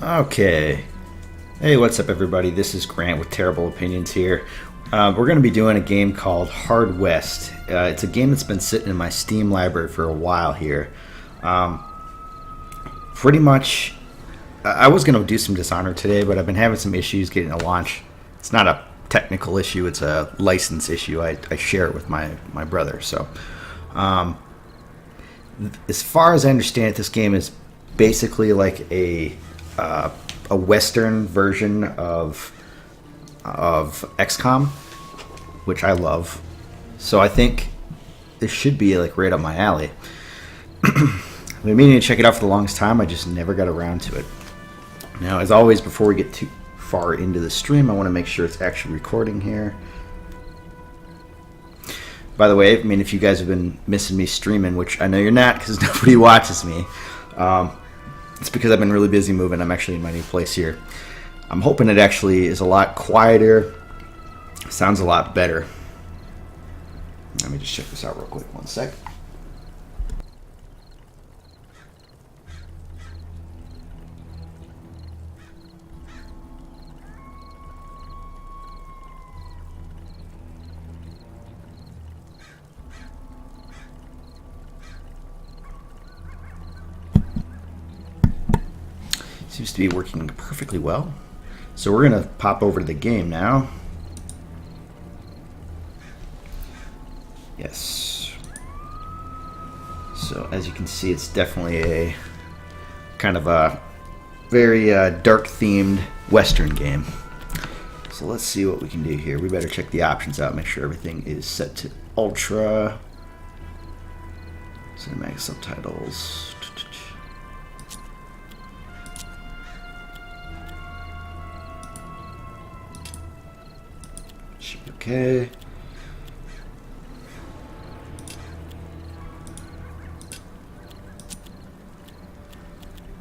Okay. Hey, what's up, everybody? This is Grant with Terrible Opinions here. We're going to be doing a game called Hard West. It's a game that's been sitting in my Steam library for a while here. Um, Pretty much, I was going to do some Dishonored today, but I've been having some issues getting a launch. It's not a technical issue, it's a license issue. I share it with my brother. So, as far as I understand it, this game is basically like a Western version of XCOM, which I love. So I think this should be like right up my alley. I've been meaning to check it out for the longest time. I just never got around to it. Now, as always, before we get too far into the stream, I want to make sure it's actually recording here. By the way, I mean, if you guys have been missing me streaming, which I know you're not because nobody watches me, it's because I've been really busy moving. I'm actually in my new place here. I'm hoping it actually is a lot quieter, sounds a lot better. Let me just check this out real quick. One sec. Seems to be working perfectly well. So we're going to pop over to the game now. Yes. So as you can see, it's definitely a kind of a very dark themed Western game. So let's see what we can do here. We better check the options out, make sure everything is set to ultra. Cinematic subtitles. Okay.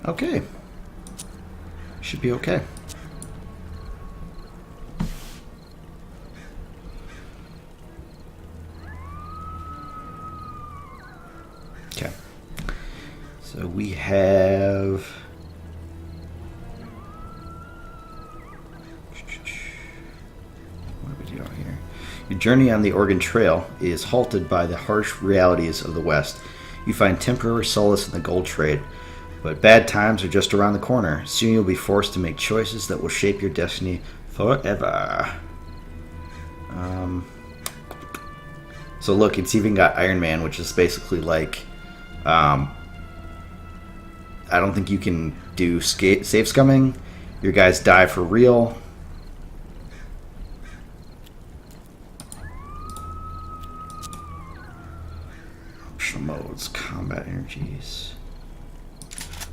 Okay. Should be okay. Okay. So we have Your journey on the Oregon Trail is halted by the harsh realities of the West. You find temporary solace in the gold trade, but bad times are just around the corner. Soon you'll be forced to make choices that will shape your destiny forever. So look, it's even got Iron Man, which is basically like, I don't think you can do save scumming. Your guys die for real. Modes, combat energies.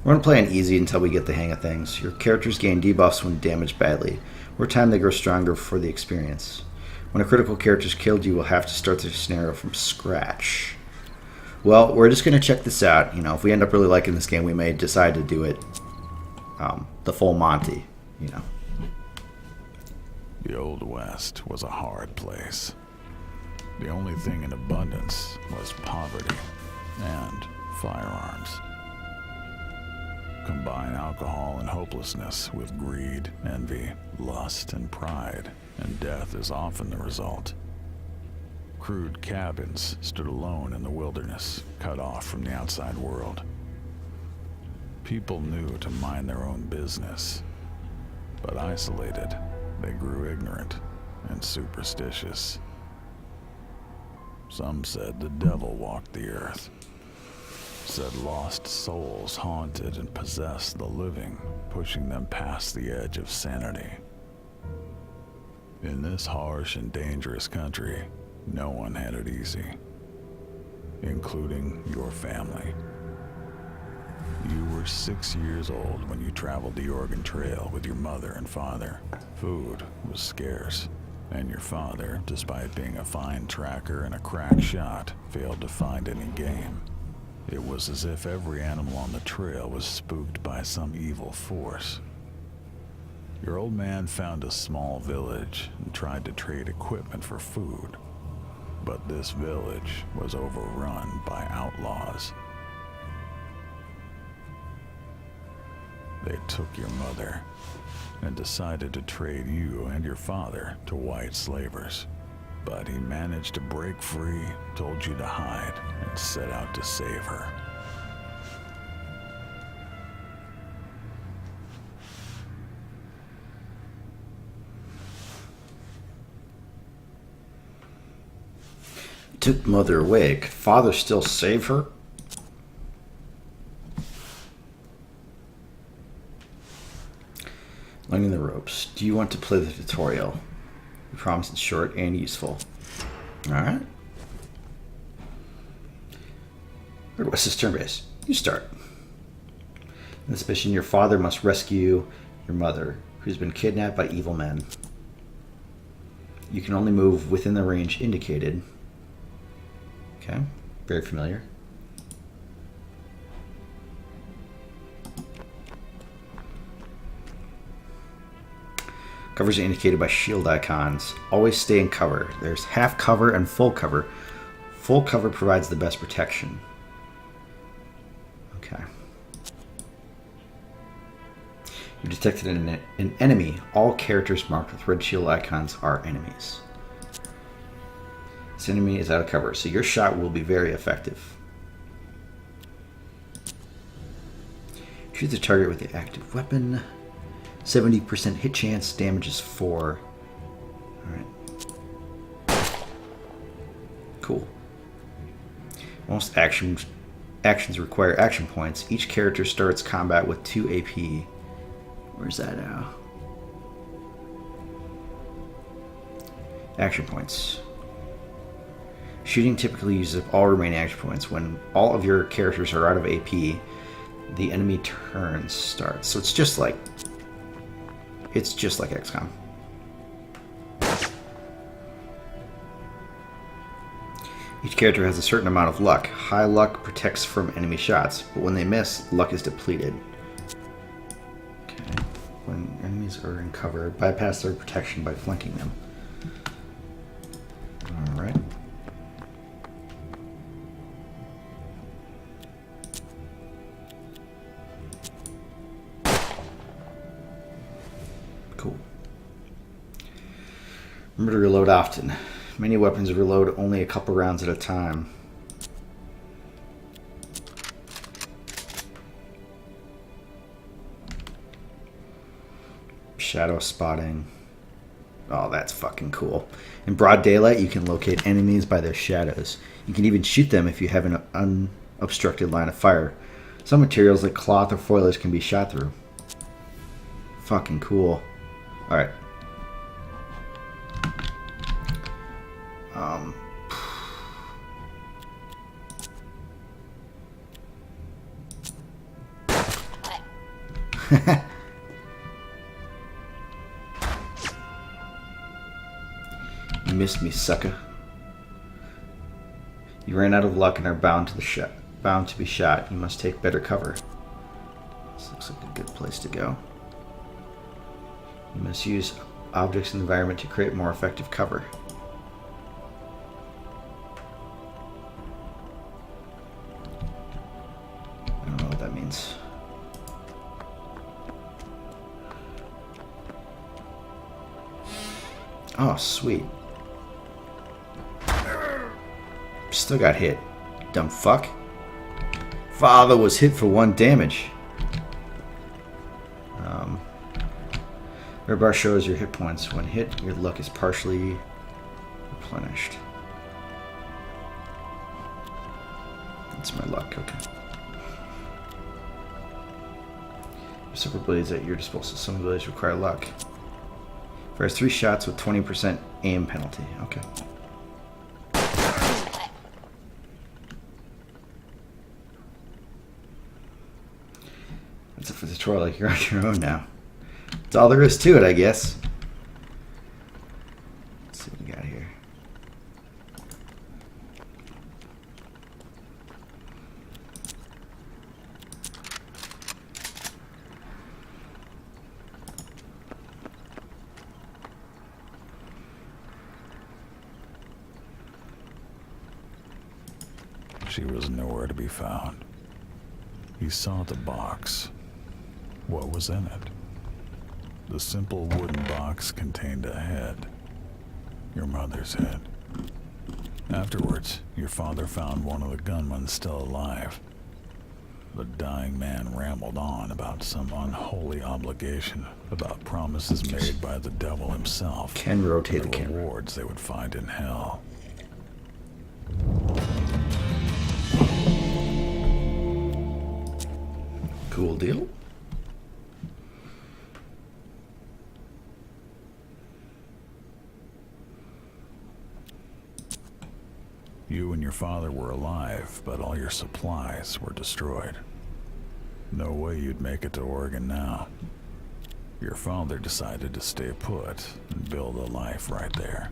We're going to play on easy until we get the hang of things. Your characters gain debuffs when damaged badly. Over time, they grow stronger for the experience. When a critical character is killed, you will have to start the scenario from scratch. Well, we're just going to check this out. You know, if we end up really liking this game, we may decide to do it the full Monty, you know. The Old West was a hard place. The only thing in abundance was poverty and firearms. Combine alcohol and hopelessness with greed, envy, lust, and pride, and death is often the result. Crude cabins stood alone in the wilderness, cut off from the outside world. People knew to mind their own business, but isolated, they grew ignorant and superstitious. Some said the devil walked the earth. Said lost souls haunted and possessed the living, pushing them past the edge of sanity. In this harsh and dangerous country, no one had it easy, including your family. You were 6 years old when you traveled the Oregon Trail with your mother and father. Food was scarce, and your father, despite being a fine tracker and a crack shot, failed to find any game. It was as if every animal on the trail was spooked by some evil force. Your old man found a small village and tried to trade equipment for food, but this village was overrun by outlaws. They took your mother and decided to trade you and your father to white slavers. But he managed to break free, told you to hide, and set out to save her. Took mother away. Could father still save her? Learning the ropes. Do you want to play the tutorial? I promise it's short and useful. Alright. What's this turn base? You start. In this mission, your father must rescue your mother, who's been kidnapped by evil men. You can only move within the range indicated. Okay, very familiar. Covers are indicated by shield icons. Always stay in cover. There's half cover and full cover. Full cover provides the best protection. Okay. You detected an enemy. All characters marked with red shield icons are enemies. This enemy is out of cover, so your shot will be very effective. Shoot the target with the active weapon. 70% hit chance, damage is 4. Alright. Cool. Most actions require action points. Each character starts combat with 2 AP. Where's that now? Action points. Shooting typically uses up all remaining action points. When all of your characters are out of AP, the enemy turn starts. So it's just like XCOM. Each character has a certain amount of luck. High luck protects from enemy shots, but when they miss, luck is depleted. Okay. When enemies are in cover, bypass their protection by flanking them. Alright. Cool. Remember to reload often. Many weapons reload only a couple rounds at a time. Shadow spotting. Oh, that's fucking cool. In broad daylight, you can locate enemies by their shadows. You can even shoot them if you have an unobstructed line of fire. Some materials like cloth or foliage can be shot through. Fucking cool. Alright. You missed me, sucker. You ran out of luck and are bound to be shot. You must take better cover. This looks like a good place to go. You must use objects in the environment to create more effective cover. I don't know what that means. Oh, sweet. Still got hit. Dumb fuck. Father was hit for 1 damage. Red bar shows your hit points. When hit, your luck is partially replenished. That's my luck, okay. There's several abilities at your disposal. Some abilities require luck. Fires 3 shots with 20% aim penalty. Okay. That's it for the tutorial. Like, you're on your own now. That's all there is to it, I guess. Let's see what we got here. She was nowhere to be found. He saw the box. What was in it? The simple wooden box contained a head. Your mother's head. Afterwards, your father found one of the gunmen still alive. The dying man rambled on about some unholy obligation, about promises made by the devil himself, Can rotate and the the camera. rewards they would find in hell. Cool deal. You and your father were alive, but all your supplies were destroyed. No way you'd make it to Oregon now. Your father decided to stay put and build a life right there.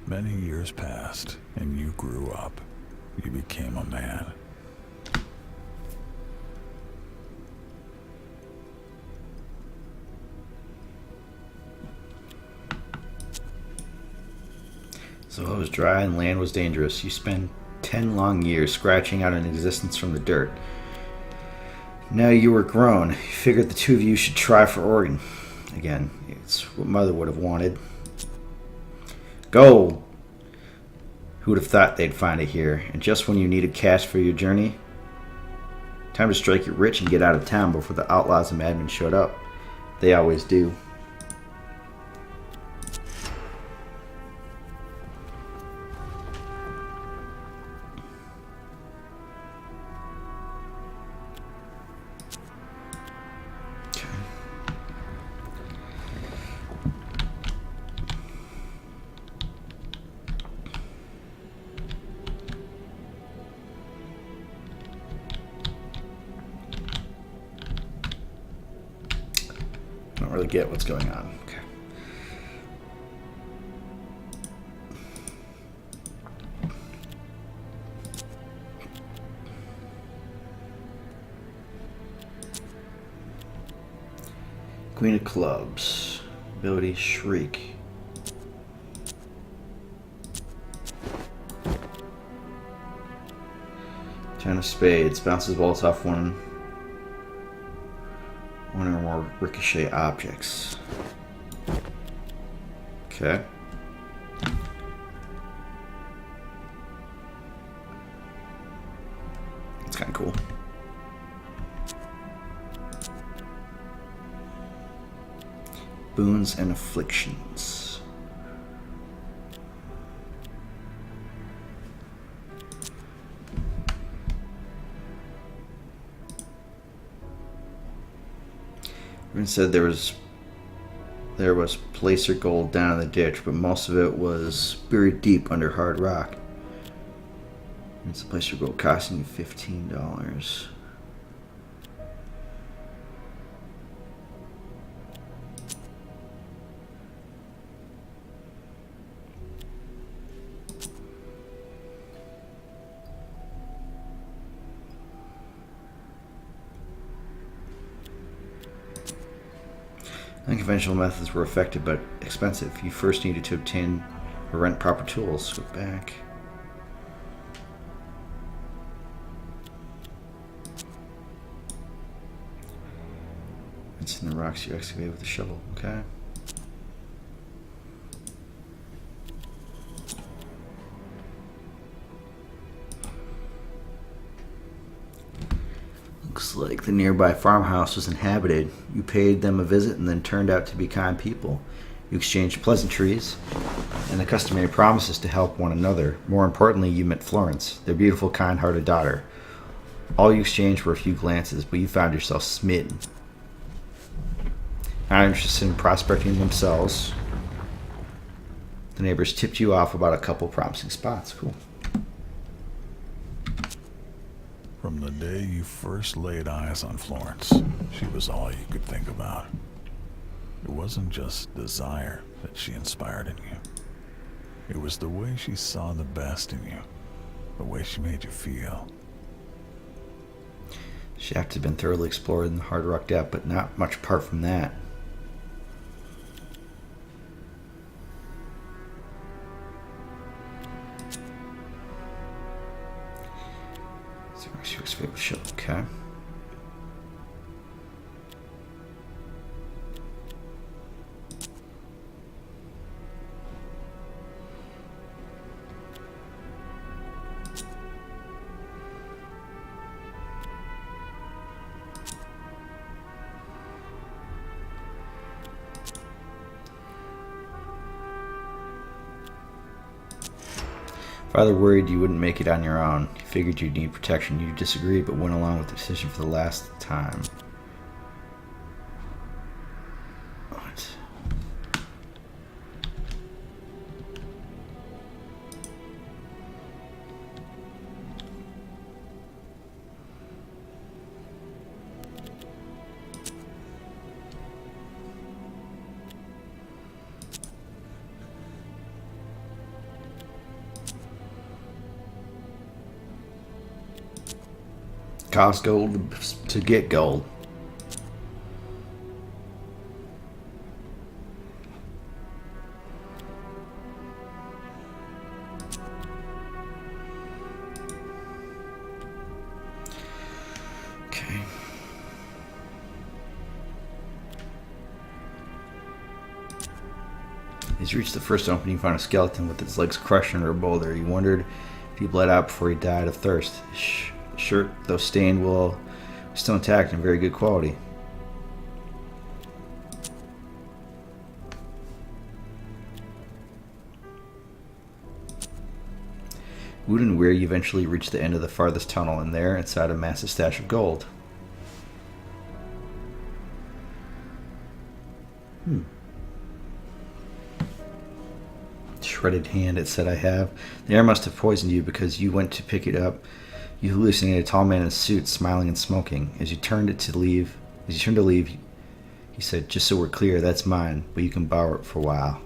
Many years passed, and you grew up. You became a man. Soil was dry and land was dangerous. You spent 10 long years scratching out an existence from the dirt. Now you were grown. You figured the two of you should try for Oregon. Again, it's what Mother would have wanted. Gold! Who would have thought they'd find it here? And just when you needed cash for your journey? Time to strike it rich and get out of town before the outlaws and madmen showed up. They always do. I don't really get what's going on. Okay. Queen of Clubs. Ability Shriek. Ten of Spades. Bounces balls off one or more ricochet objects. Okay. That's kind of cool. Boons and Afflictions. Everyone said there was placer gold down in the ditch, but most of it was buried deep under hard rock. It's the placer gold costing you $15. Unconventional methods were effective but expensive. You first needed to obtain or rent proper tools. Go back. It's in the rocks you excavate with a shovel. Okay. Looks like the nearby farmhouse was inhabited. You paid them a visit and then turned out to be kind people. You exchanged pleasantries and the customary promises to help one another. More importantly, you met Florence, their beautiful, kind-hearted daughter. All you exchanged were a few glances, but you found yourself smitten. Not interested in prospecting themselves, the neighbors tipped you off about a couple promising spots. Cool. From the day you first laid eyes on Florence, she was all you could think about. It wasn't just desire that she inspired in you. It was the way she saw the best in you, the way she made you feel. Shaft had been thoroughly explored in the hard rock depth, but not much apart from that. Okay. Father worried you wouldn't make it on your own. He figured you'd need protection. You disagreed, but went along with the decision for the last time. What? Cost gold to get gold. Okay. As you reached the first opening, you found a skeleton with its legs crushed under a boulder. You wondered if he bled out before he died of thirst. Shirt, though stained, was still intact and very good quality. Wood and weary, you eventually reached the end of the farthest tunnel, and there, inside a massive stash of gold. Shredded hand, it said, I have. The air must have poisoned you because you went to pick it up. You hallucinated a tall man in a suit, smiling and smoking. As you turned to leave, he said, just so we're clear, that's mine, but you can borrow it for a while.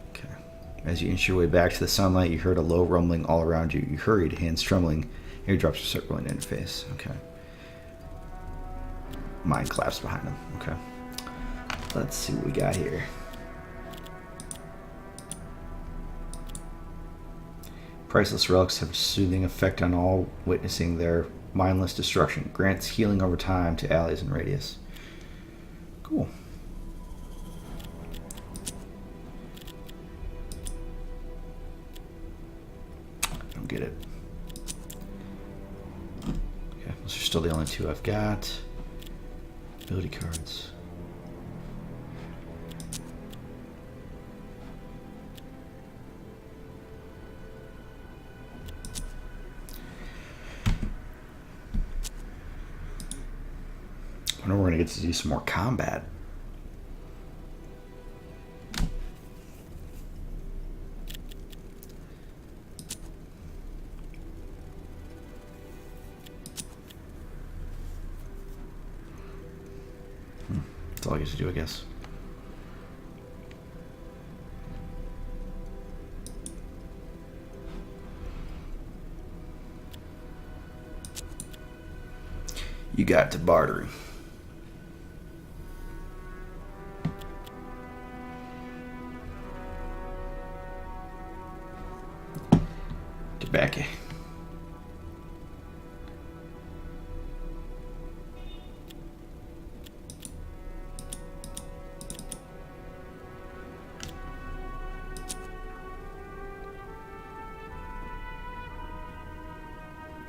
Okay. As you inched your way back to the sunlight, you heard a low rumbling all around you. You hurried, hands trembling, eardrops were circling in your face. Okay. Mind collapsed behind him. Okay. Let's see what we got here. Priceless relics have a soothing effect on all witnessing their mindless destruction. Grants healing over time to allies in radius. Cool. Don't get it. Okay, those are still the only two I've got. Ability cards. I know we're going to get to do some more combat. That's all I get to do, I guess. You got to bartering. Tobacco.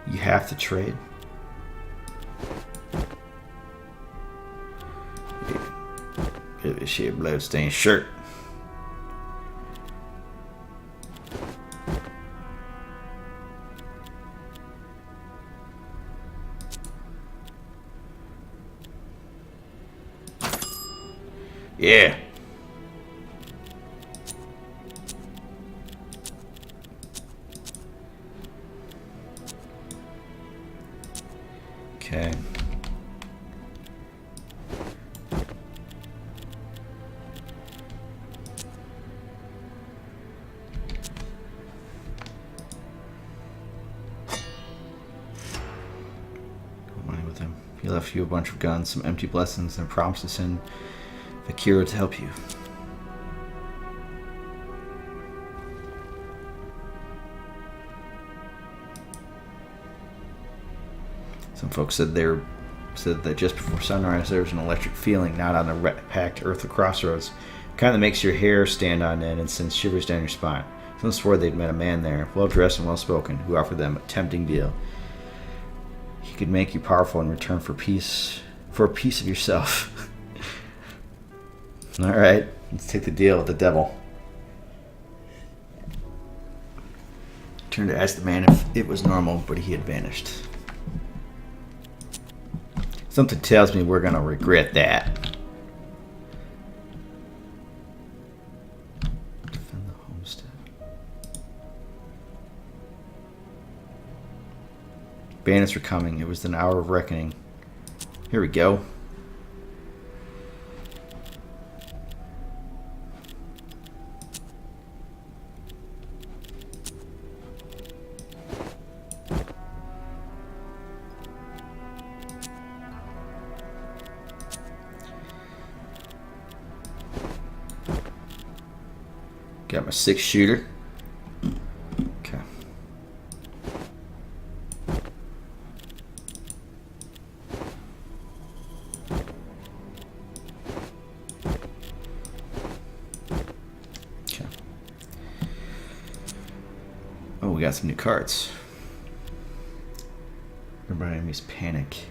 You have to trade. Get this shit bloodstained shirt. Yeah. Okay. Go money with him. He left you a bunch of guns, some empty blessings, and a promise to send Vakira to help you. Some folks said that just before sunrise there was an electric feeling, not on the packed earth of Crossroads, kind that makes your hair stand on end and sends shivers down your spine. Some swore they'd met a man there, well dressed and well spoken, who offered them a tempting deal. He could make you powerful in return for a piece of yourself. All right, let's take the deal with the devil. Turned to ask the man if it was normal, but he had vanished. Something tells me we're gonna regret that. Defend the homestead. Bandits were coming. It was an hour of reckoning. Here we go. Got my 6-shooter. Okay. Okay. Oh, we got some new cards. Everybody enemies panic.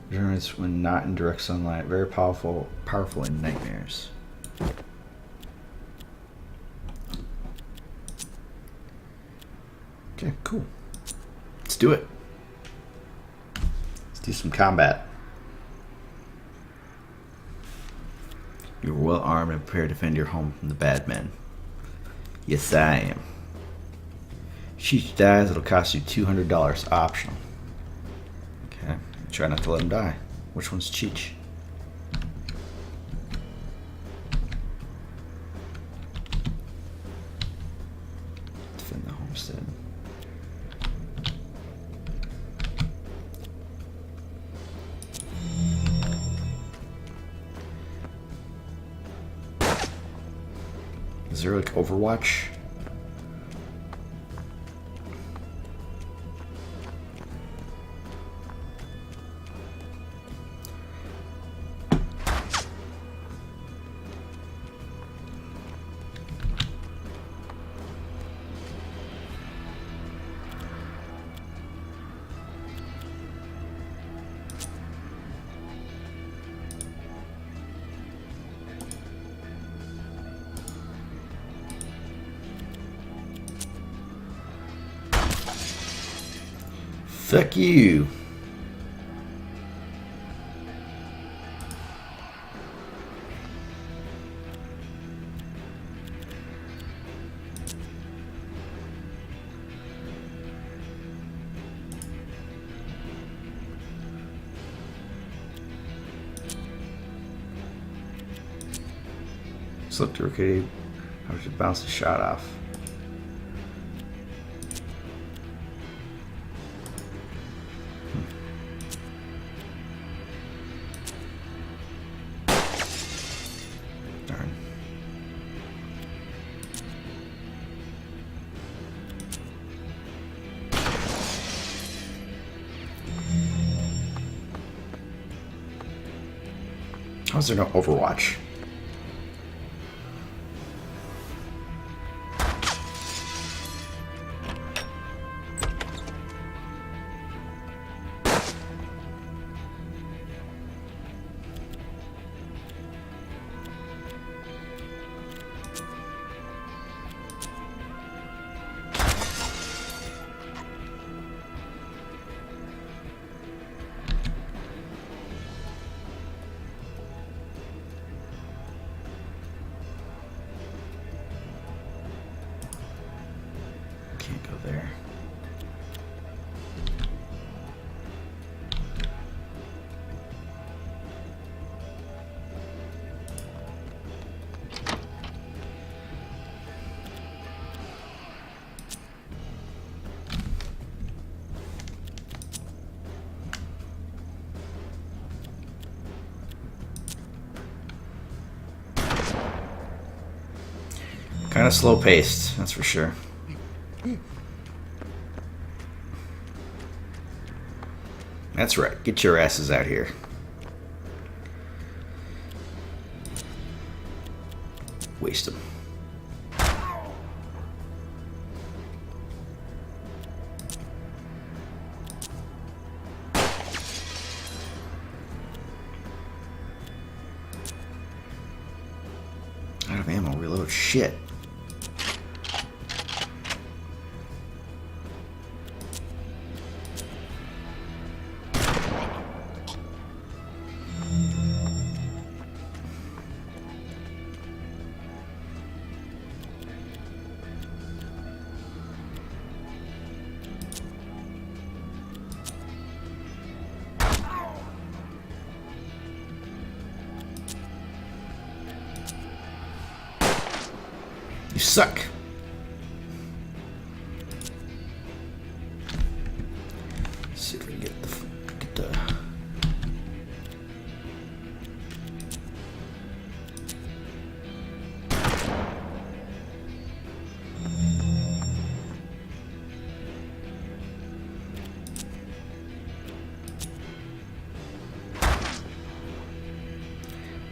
Regenerates when not in direct sunlight. Very powerful in nightmares. Okay, cool. Let's do it. Let's do some combat. You're well armed and prepared to defend your home from the bad men. Yes, I am. Cheech dies, it'll cost you $200 optional. Okay. Try not to let him die. Which one's Cheech? Defend the homestead. Is there like Overwatch? Fuck you. Slip to arcade. I should bounce the shot off. Darn. How's there no Overwatch? Can't go there. Kind of slow paced, that's for sure. That's right. Get your asses out here. Waste them. Out of ammo, really? shit. You suck. Let's see if we can get the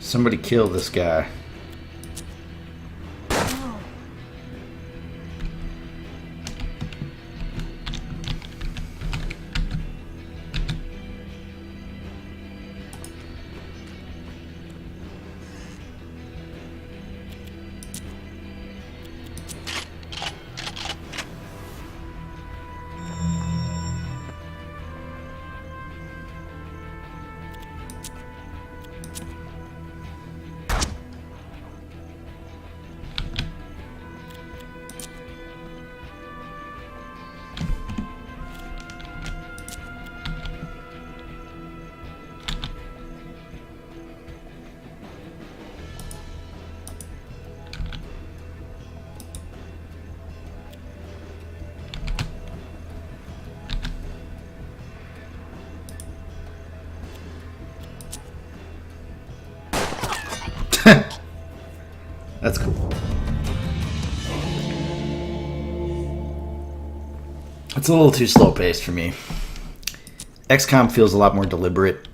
Somebody kill this guy. That's cool. It's a little too slow paced for me. XCOM feels a lot more deliberate.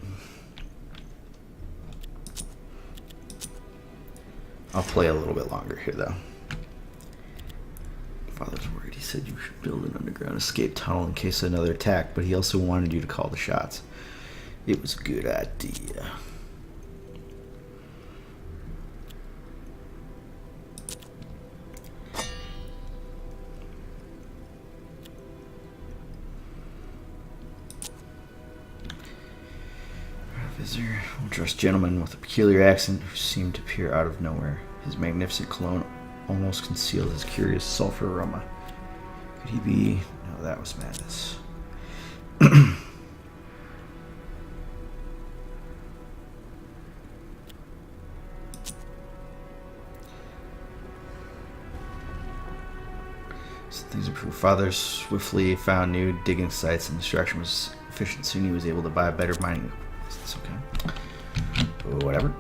I'll play a little bit longer here, though. Father's worried. He said you should build an underground escape tunnel in case of another attack, but he also wanted you to call the shots. It was a good idea. Visitor, a dressed gentleman with a peculiar accent who seemed to appear out of nowhere. His magnificent cologne almost concealed his curious sulfur aroma. Could he be? No, that was madness. Some things improved. Father swiftly found new digging sites, and the extraction was efficient. Soon he was able to buy better mining. It's okay. Whatever.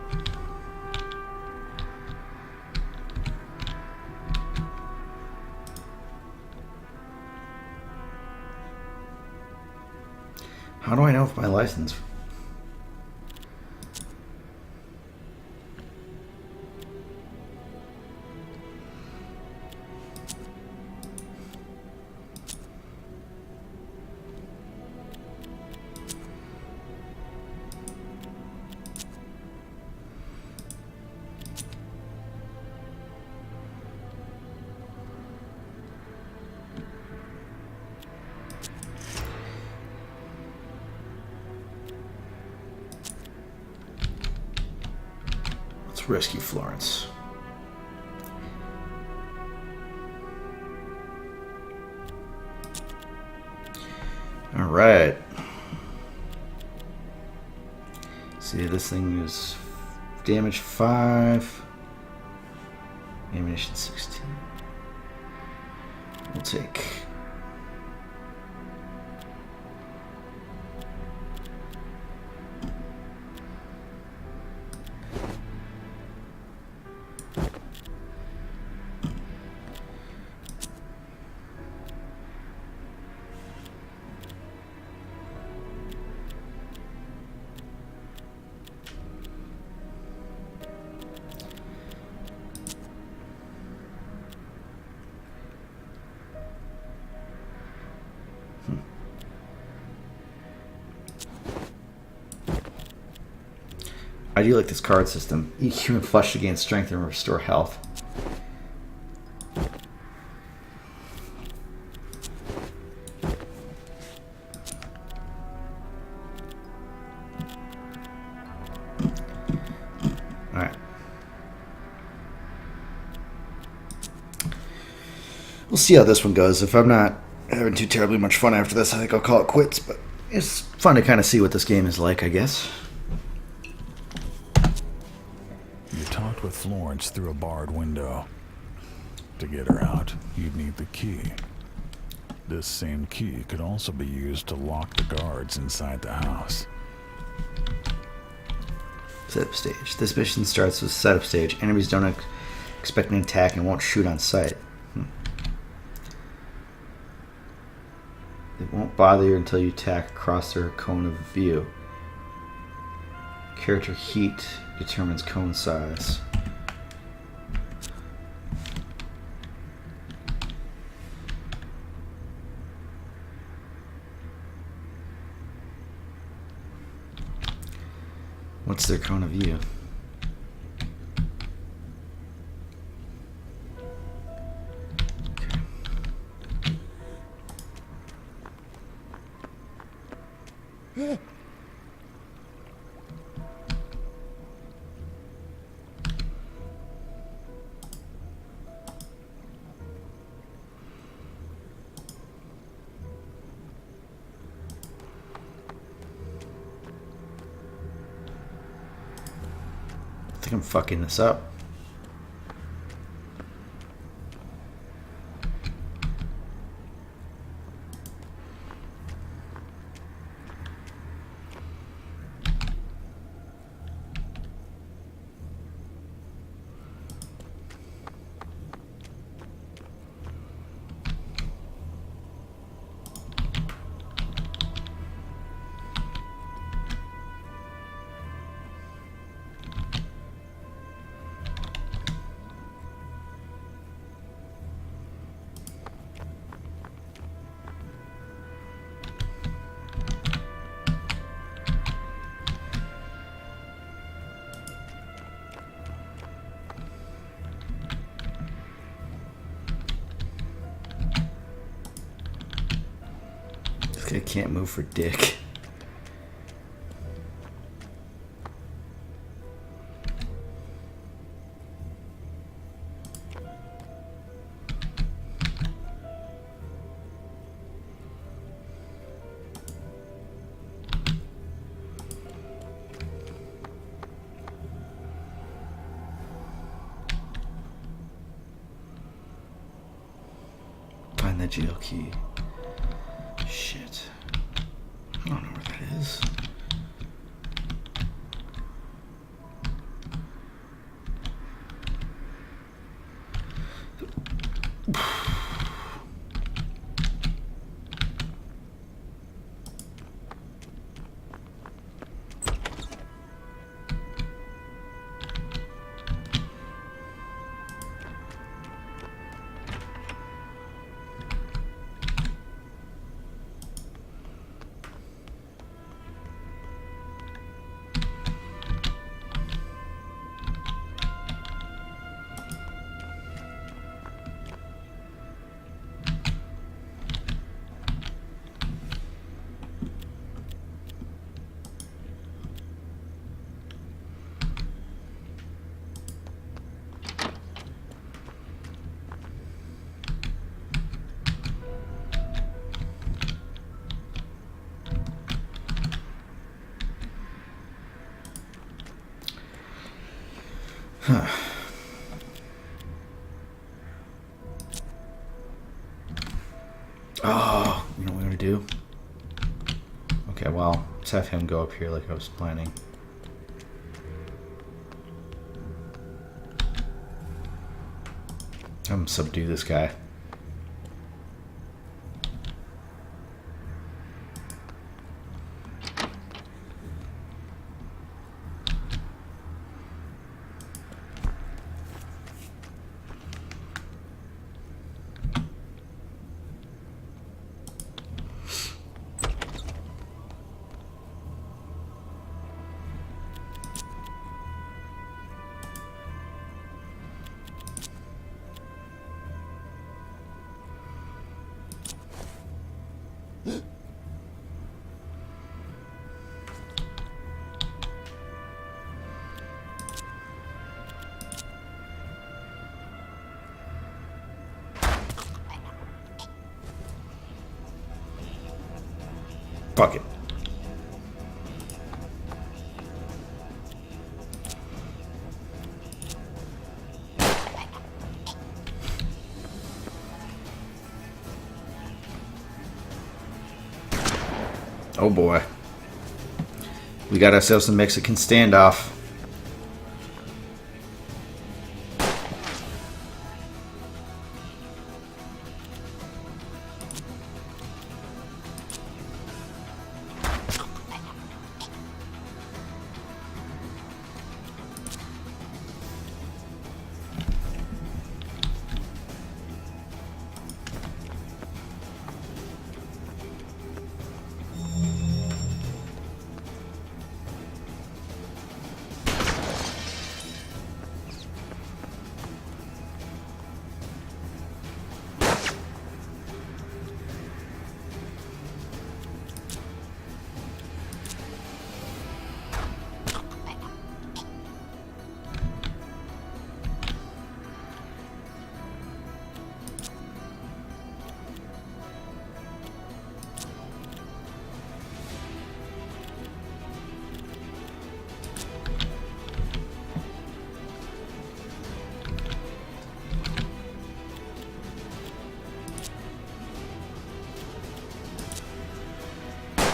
How do I know if my license? Rescue Florence. All right. See, this thing is damage 5, ammunition 16. We'll take. I do like this card system. Each human flush to gain strength and restore health. see how this one goes. If I'm not having too terribly much fun after this, I think I'll call it quits. But it's fun to kind of see what this game is like, I guess. You talked with Florence through a barred window. To get her out, you'd need the key. This same key could also be used to lock the guards inside the house. Setup stage. This mission starts with setup stage. Enemies don't expect an attack and won't shoot on sight. They won't bother you until you attack across their cone of view. Character heat determines cone size. What's their cone of view? Okay. I think I'm fucking this up. I can't move for dick. Find the jail key. Shit. I don't know where that is. Huh. Oh, you know what we're gonna do? Okay, well, let's have him go up here like I was planning. I'm subdue this guy. Fuck it. Oh boy. We got ourselves a Mexican standoff.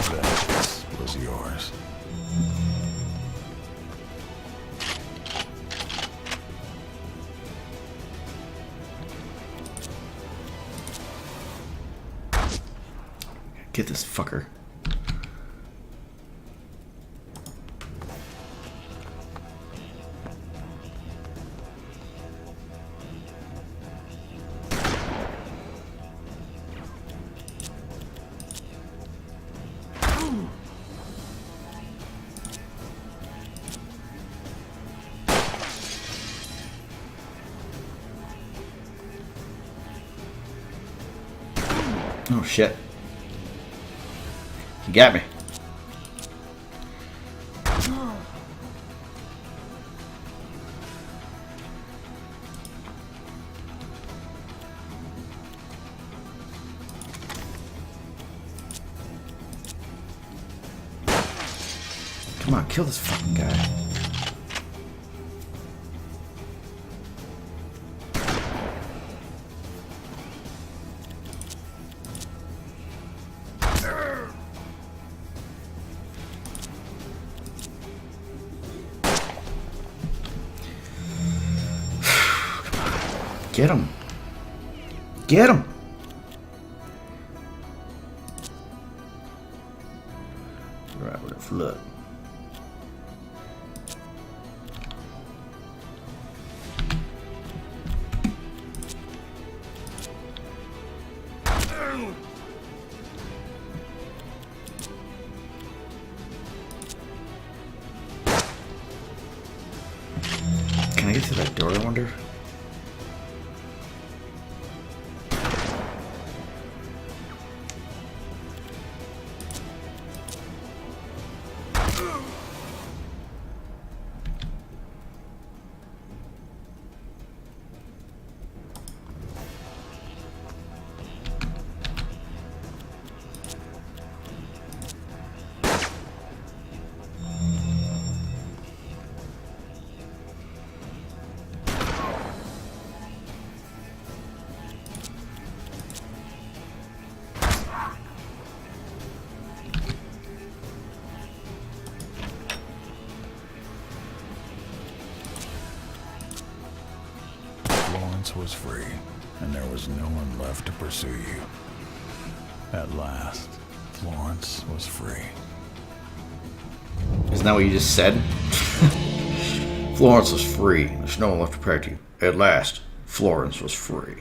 Vengeance was yours. Get this fucker. Oh shit. He got me. Come on, kill this fucking guy. Get him. Get him. Right with a flood. Can I get to that door, I wonder? Florence was free, and there was no one left to pursue you. At last, Florence was free. Isn't that what you just said? Florence was free. There's no one left to protect you. At last, Florence was free.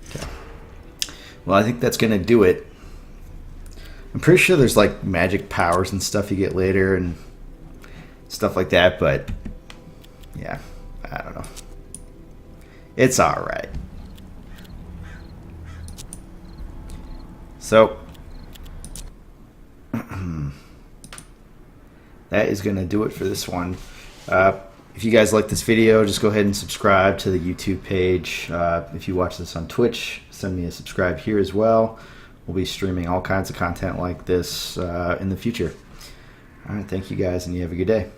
Okay. Well, I think that's going to do it. I'm pretty sure there's like magic powers and stuff you get later and stuff like that, but yeah, I don't know. It's alright. So, that is going to do it for this one. If you guys like this video, just go ahead and subscribe to the YouTube page. If you watch this on Twitch, send me a subscribe here as well. We'll be streaming all kinds of content like this in the future. All right, thank you guys, and you have a good day.